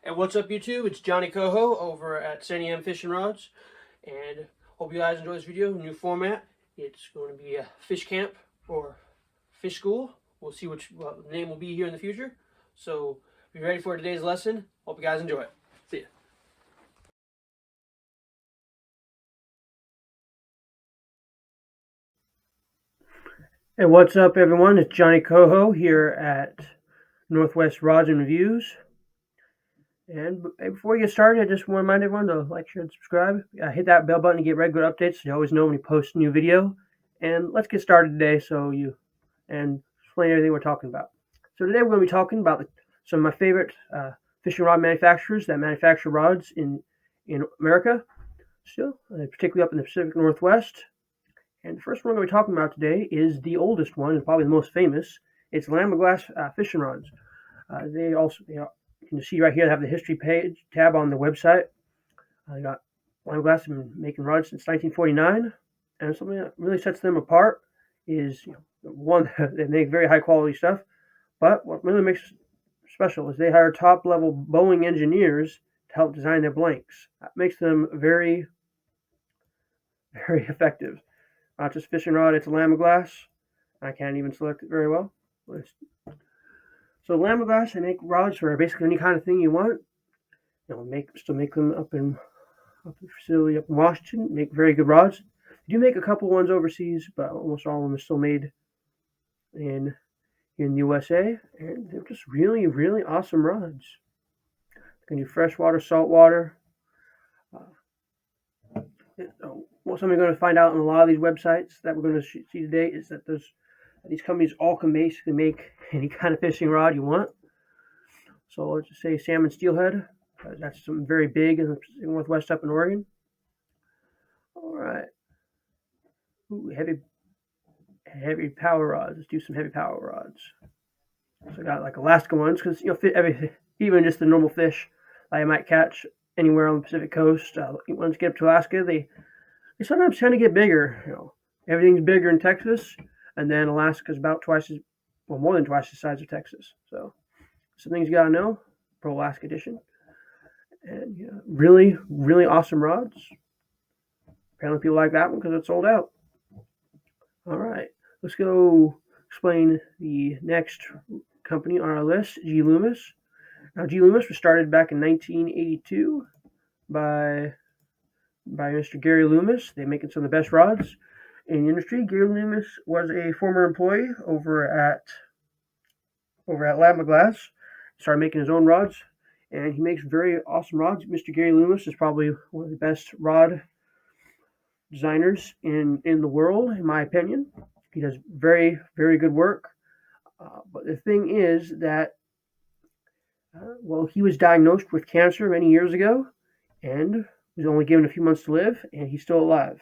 And what's up, YouTube? It's Johnny Coho over at Sandy M Fishing Rods, and hope you guys enjoy this video. New format. It's going to be a fish camp or fish school. We'll see what the name will be here in the future. So be ready for today's lesson. Hope you guys enjoy it. See ya. Hey, what's up, everyone? It's Johnny Coho here at Northwest Rods and Reviews. And before we get started, I just want to remind everyone to like, share, and subscribe. Hit that bell button to get regular updates so you always know when we post a new video. And let's get started today and explain everything we're talking about. So today we're going to be talking about some of my favorite fishing rod manufacturers that manufacture rods in America, particularly up in the Pacific Northwest. And the first one we're going to be talking about today is the oldest one and probably the most famous. It's Lamb-O-Glass fishing rods. They also, you can see right here, they have the history page tab on the website. I got Lamb-O-Glass have been making rods since 1949, and something that really sets them apart is, one, they make very high quality stuff, but what really makes it special is they hire top level Boeing engineers to help design their blanks. That makes them very, very effective. Not just fishing rod, it's a Lamb-O-Glass. I can't even select it very well. So Lamb-O-Glass, they make rods for basically any kind of thing you want. Still make them up in the facility up in Washington. Make very good rods. They do make a couple ones overseas, but almost all of them are still made in the USA, and they're just really, really awesome rods. You can do freshwater, saltwater. What something you're going to find out on a lot of these websites that we're going to see today is that these companies all can basically make any kind of fishing rod you want. So let's just say salmon steelhead. That's something very big in the Pacific Northwest up in Oregon. All right. Ooh, heavy power rods. Let's do some heavy power rods. So I got like Alaska ones because even just the normal fish I might catch anywhere on the Pacific coast. Once you get up to Alaska, they sometimes tend to get bigger. Everything's bigger in Texas, and then Alaska's about more than twice the size of Texas. So some things you gotta know. Pro Alaska edition, and really, really awesome rods. Apparently, people like that one because it's sold out. All right, let's go explain the next company on our list, G. Loomis. Now, G. Loomis was started back in 1982 by Mr. Gary Loomis. They're making some of the best rods in the industry. Gary Loomis was a former employee over at Lamb-O-Glass. Started making his own rods, and he makes very awesome rods. Mr. Gary Loomis is probably one of the best rod designers in the world, in my opinion. He does very, very good work. But the thing is that, he was diagnosed with cancer many years ago, and was only given a few months to live, and he's still alive.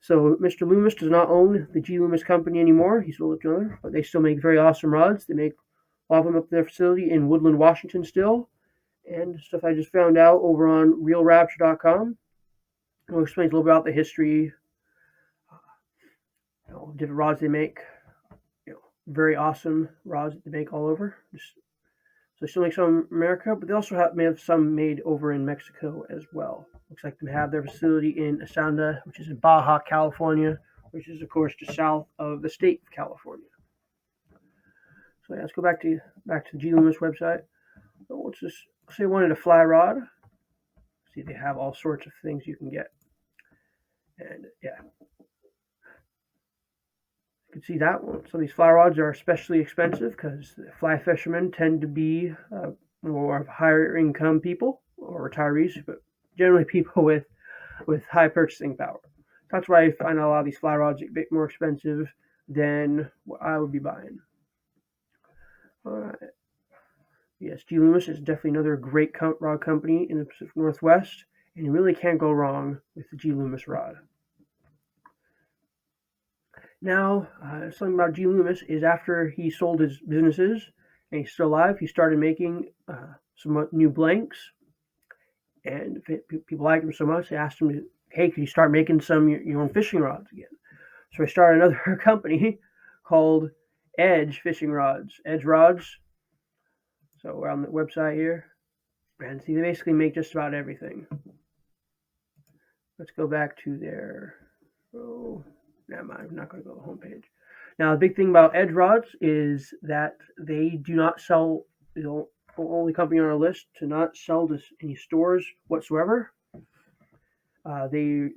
So Mr. Loomis does not own the G. Loomis Company anymore. He sold it to another, but they still make very awesome rods. They make a lot of them up at their facility in Woodland, Washington still, and stuff I just found out over on RealRapture.com. It explains a little bit about the history, different rods they make. Very awesome rods that they make all over. So they still make some in America, but they also have some made over in Mexico as well. Looks like they have their facility in Asanda, which is in Baja, California, which is, of course, just south of the state of California. So let's go back to the G. Loomis website. So let's just say I wanted a fly rod. See, they have all sorts of things you can get. And yeah, you can see that one. Some of these fly rods are especially expensive because the fly fishermen tend to be more of higher income people or retirees, but generally people with high purchasing power. That's why I find a lot of these fly rods a bit more expensive than what I would be buying. All right. Yes, G. Loomis is definitely another great rod company in the Pacific Northwest, and you really can't go wrong with the G. Loomis rod. Now, something about G. Loomis is after he sold his businesses and he's still alive, he started making some new blanks, and people liked him so much, they asked him, hey, could you start making some your own fishing rods again? So he started another company called Edge Fishing Rods. Edge Rods. So we're on the website here. And see, they basically make just about everything. Let's go back to their, oh, never mind, I'm not going to go to the homepage. Now, the big thing about Edge rods is that they do not sell, the only company on our list to not sell to any stores whatsoever. They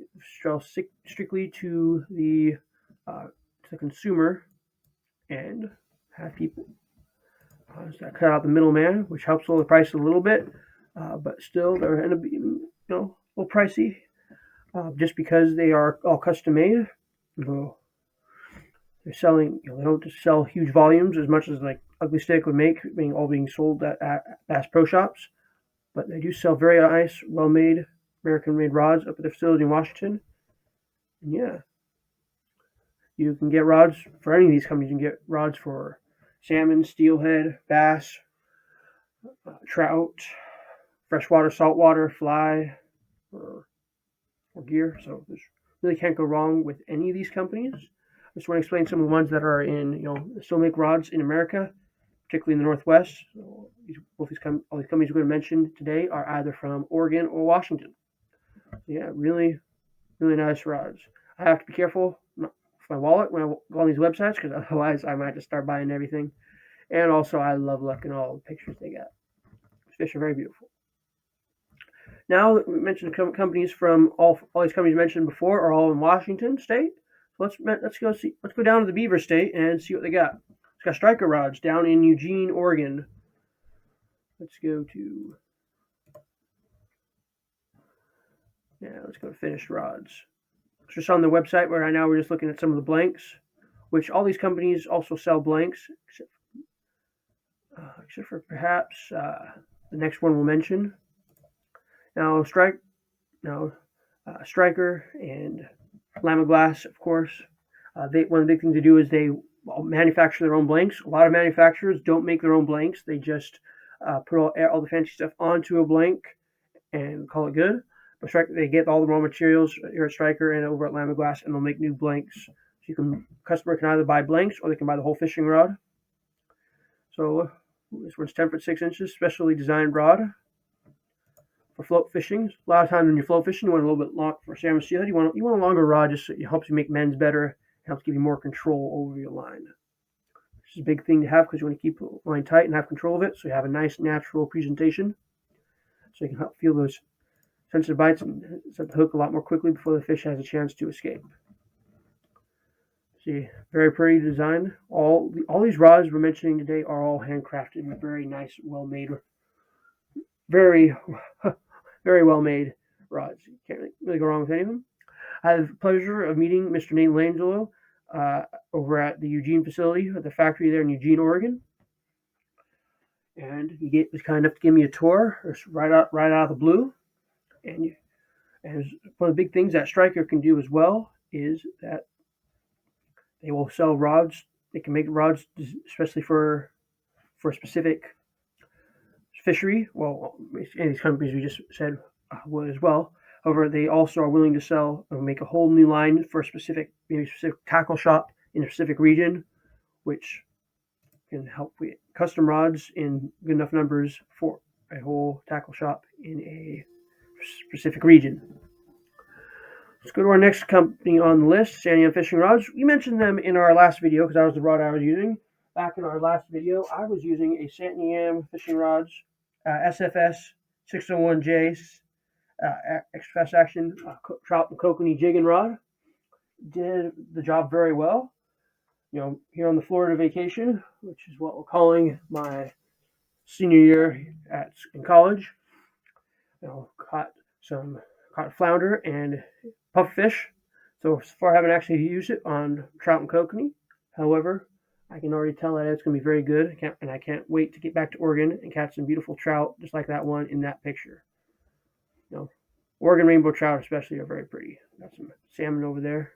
sell strictly to the consumer and have people cut out the middleman, which helps lower the price a little bit, but still they're end up being a little pricey just because they are all custom made. They're selling, they don't just sell huge volumes as much as like Ugly Stick would make, being sold at Bass Pro Shops, but they do sell very nice, well-made, American-made rods up at their facility in Washington. And yeah, you can get rods for any of these companies. You can get rods for salmon, steelhead, bass, trout, freshwater, saltwater, fly, or gear. So there's really can't go wrong with any of these companies. I just want to explain some of the ones that are in, still make rods in America, particularly in the Northwest. So all these companies we're going to mention today are either from Oregon or Washington. So yeah, really, really nice rods. I have to be careful with my wallet when I go on these websites because otherwise I might just start buying everything. And also, I love looking at all the pictures they got. These fish are very beautiful. Now that we mentioned companies from all these companies mentioned before are all in Washington State. So let's go down to the Beaver State and see what they got. It's got Striker rods down in Eugene, Oregon. Let's go to finished rods. It's just on the website where right now we're just looking at some of the blanks, which all these companies also sell blanks, except for perhaps the next one we'll mention. Now, Striker and Lamiglas, of course. One of the big things they do is they manufacture their own blanks. A lot of manufacturers don't make their own blanks. They just put all the fancy stuff onto a blank and call it good. But they get all the raw materials here at Striker and over at Lamiglas, and they'll make new blanks. So customer can either buy blanks or they can buy the whole fishing rod. So this one's 10 foot 6 inches, specially designed rod for float fishing. A lot of times when you're float fishing, you want a little bit long for salmon steelhead. You want a longer rod, just so it helps you make mends better. It helps give you more control over your line. This is a big thing to have because you want to keep the line tight and have control of it, so you have a nice natural presentation. So you can help feel those sensitive bites and set the hook a lot more quickly before the fish has a chance to escape. See, very pretty design. All these rods we're mentioning today are all handcrafted and very nice, well-made, very, very well-made rods. You can't really go wrong with any of them. I have the pleasure of meeting Mr. Nate Langelo over at the Eugene facility, at the factory there in Eugene, Oregon. And he was kind enough to give me a tour right out of the blue. And one of the big things that Striker can do as well is that they will sell rods. They can make rods especially for a specific fishery. Well, any of these companies we just said would as well. However, they also are willing to sell and make a whole new line for a specific tackle shop in a specific region, which can help with custom rods in good enough numbers for a whole tackle shop in a specific region. Let's go to our next company on the list, Sandy Am Fishing Rods. We mentioned them in our last video because that was the rod I was using. Back in our last video, I was using a Sandy Am Fishing Rods SFS 601J extra fast action trout and kokanee jigging rod. Did the job very well. Here on the Florida vacation, which is what we're calling my senior year in college, caught flounder and pufferfish. So far, I haven't actually used it on trout and kokanee. However, I can already tell that it's going to be very good, and I can't wait to get back to Oregon and catch some beautiful trout, just like that one in that picture. Oregon rainbow trout especially are very pretty. Got some salmon over there.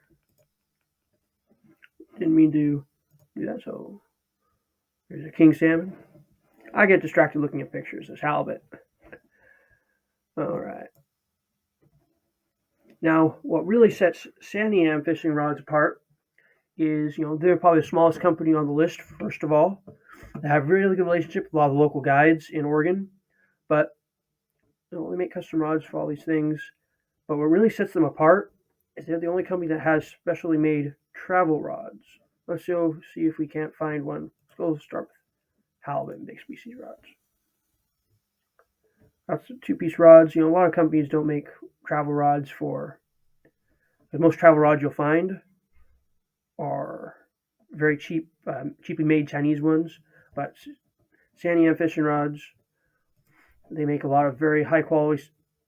Didn't mean to do that, so there's a king salmon. I get distracted looking at pictures. There's halibut. All right. Now, what really sets Sandy Am Fishing Rods apart is, they're probably the smallest company on the list, first of all. They have a really good relationship with a lot of the local guides in Oregon, but they make custom rods for all these things, but what really sets them apart is they're the only company that has specially made travel rods. Let's go see if we can't find one. Let's go start with Halibut Big Species rods. That's two-piece rods. A lot of companies don't make travel rods for. Most travel rods you'll find are very cheap, cheaply made Chinese ones. But Santiam fishing rods, they make a lot of very high quality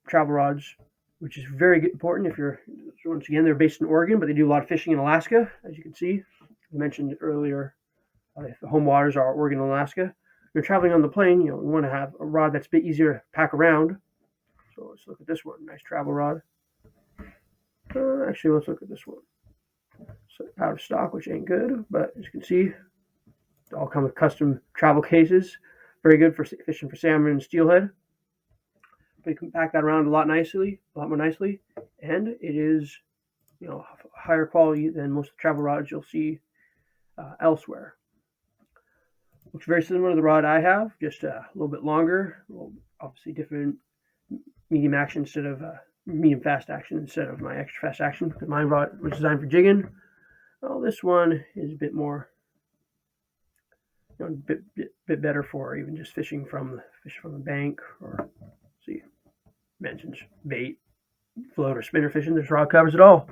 travel rods, which is very important if you're, once again, they're based in Oregon, but they do a lot of fishing in Alaska, as you can see. I mentioned earlier, the home waters are Oregon and Alaska. If you're traveling on the plane, you want to have a rod that's a bit easier to pack around. So let's look at this one. Nice travel rod. Actually, let's look at this one. So out of stock, which ain't good, but as you can see, they all come with custom travel cases. Very good for fishing for salmon and steelhead. But you can pack that around a lot more nicely, and it is, higher quality than most of the travel rods you'll see elsewhere. Looks very similar to the rod I have, just a little bit longer, obviously different medium action instead of medium fast action instead of my extra fast action, because my rod was designed for jigging. Well, this one is a bit more, bit better for even just fishing from the bank, or see, mentions bait, float, or spinner fishing. This rod covers it all.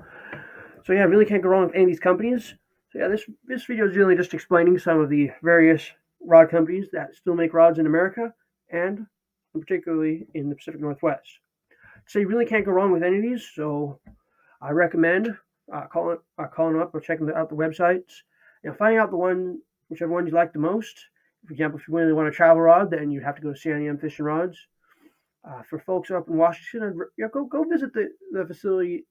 So yeah, really can't go wrong with any of these companies. So yeah, this video is really just explaining some of the various rod companies that still make rods in America, and particularly in the Pacific Northwest. So you really can't go wrong with any of these. So I recommend calling them up or checking out the websites. Finding out whichever one you like the most. For example, if you really want a travel rod, then you have to go to Santiam Fishing Rods. For folks up in Washington, go visit the facility,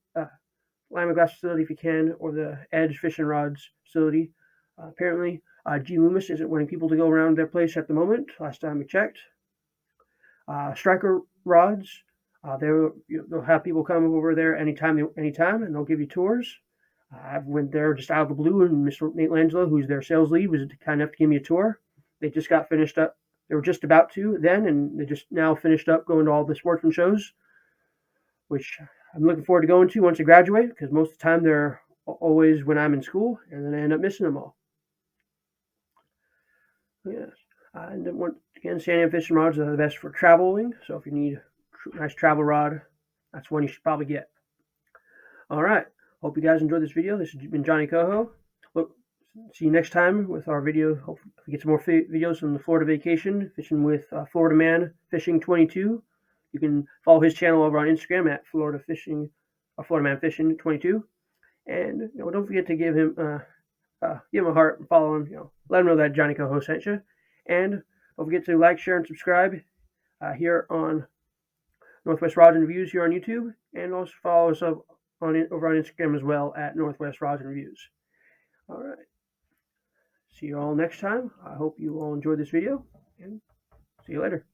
Lima Glass facility if you can, or the Edge Fishing Rods facility. Apparently, G. Loomis isn't wanting people to go around their place at the moment. Last time we checked. Striker Rods. They'll have people come over there anytime, and they'll give you tours. I went there just out of the blue, and Mr. Nate Langelo, who's their sales lead, was kind enough to give me a tour. They just got finished up. They were just about to then, and they just now finished up going to all the sportsman shows, which I'm looking forward to going to once I graduate, because most of the time they're always when I'm in school, and then I end up missing them all. Yes. And then once again, Santiam fishing rods are the best for traveling. So if you need a nice travel rod, that's one you should probably get. All right. Hope you guys enjoyed this video. This has been Johnny Coho. Look, see you next time with our video. Hopefully we get some more videos from the Florida vacation, fishing with Florida Man Fishing 22. You can follow his channel over on Instagram at Florida Man Fishing 22. And don't forget to give him a heart and follow him. Let him know that Johnny Coho sent you. And don't forget to like, share, and subscribe here on Northwest Rods and Reviews here on YouTube, and also follow us over on Instagram as well at Northwest Rods and Reviews. All right. See you all next time. I hope you all enjoyed this video, and see you later.